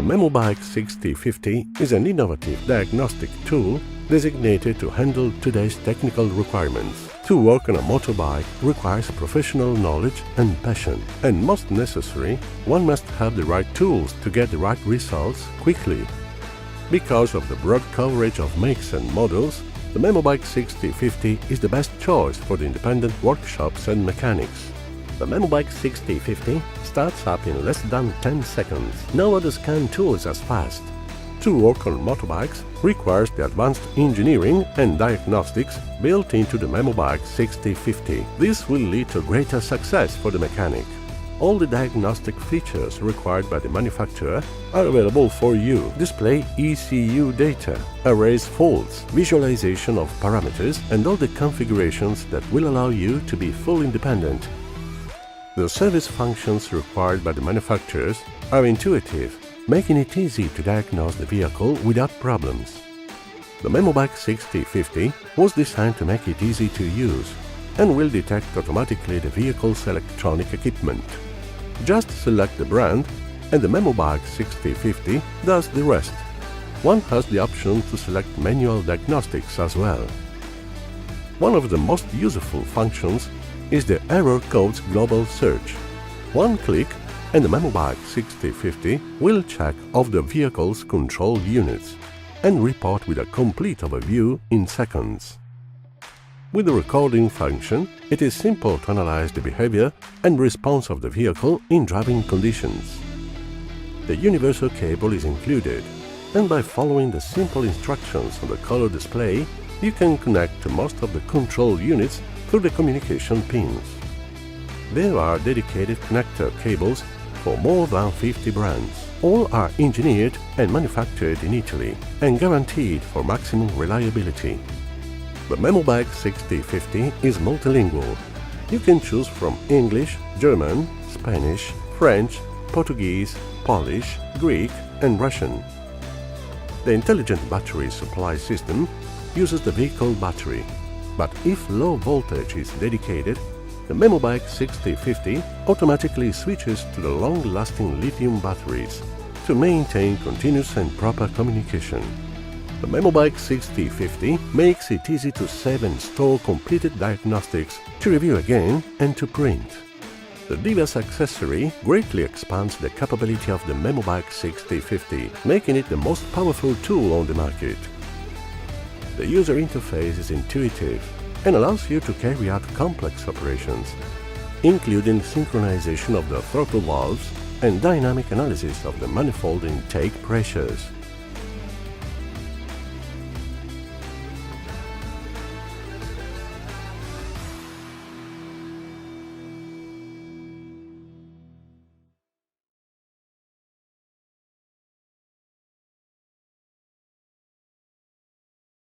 The MemoBike 6050 is an innovative diagnostic tool designated to handle today's technical requirements. To work on a motorbike requires professional knowledge and passion, and most necessary, one must have the right tools to get the right results quickly. Because of the broad coverage of makes and models, the MemoBike 6050 is the best choice for the independent workshops and mechanics. The MemoBike 6050 starts up in less than 10 seconds. No other scan tool is as fast. To work on motorbikes requires the advanced engineering and diagnostics built into the MemoBike 6050. This will lead to greater success for the mechanic. All the diagnostic features required by the manufacturer are available for you. Display ECU data, erase faults, visualization of parameters, and all the configurations that will allow you to be fully independent. The service functions required by the manufacturers are intuitive, making it easy to diagnose the vehicle without problems. The MemoBike 6050 was designed to make it easy to use and will detect automatically the vehicle's electronic equipment. Just select the brand and the MemoBike 6050 does the rest. One has the option to select manual diagnostics as well. One of the most useful functions is the error codes global search. One click and the MemoBike 6050 will check of the vehicle's control units and report with a complete overview in seconds. With the recording function, it is simple to analyze the behavior and response of the vehicle in driving conditions. The universal cable is included, and by following the simple instructions on the color display, you can connect to most of the control units through the communication pins. There are dedicated connector cables for more than 50 brands. All are engineered and manufactured in Italy and guaranteed for maximum reliability. The MemoBike 6050 is multilingual. You can choose from English, German, Spanish, French, Portuguese, Polish, Greek, and Russian. The intelligent battery supply system uses the vehicle battery, but if low voltage is dedicated, the MemoBike 6050 automatically switches to the long-lasting lithium batteries to maintain continuous and proper communication. The MemoBike 6050 makes it easy to save and store completed diagnostics, to review again and to print. The DIVA accessory greatly expands the capability of the MemoBike 6050, making it the most powerful tool on the market. The user interface is intuitive and allows you to carry out complex operations, including synchronization of the throttle valves and dynamic analysis of the manifold intake pressures.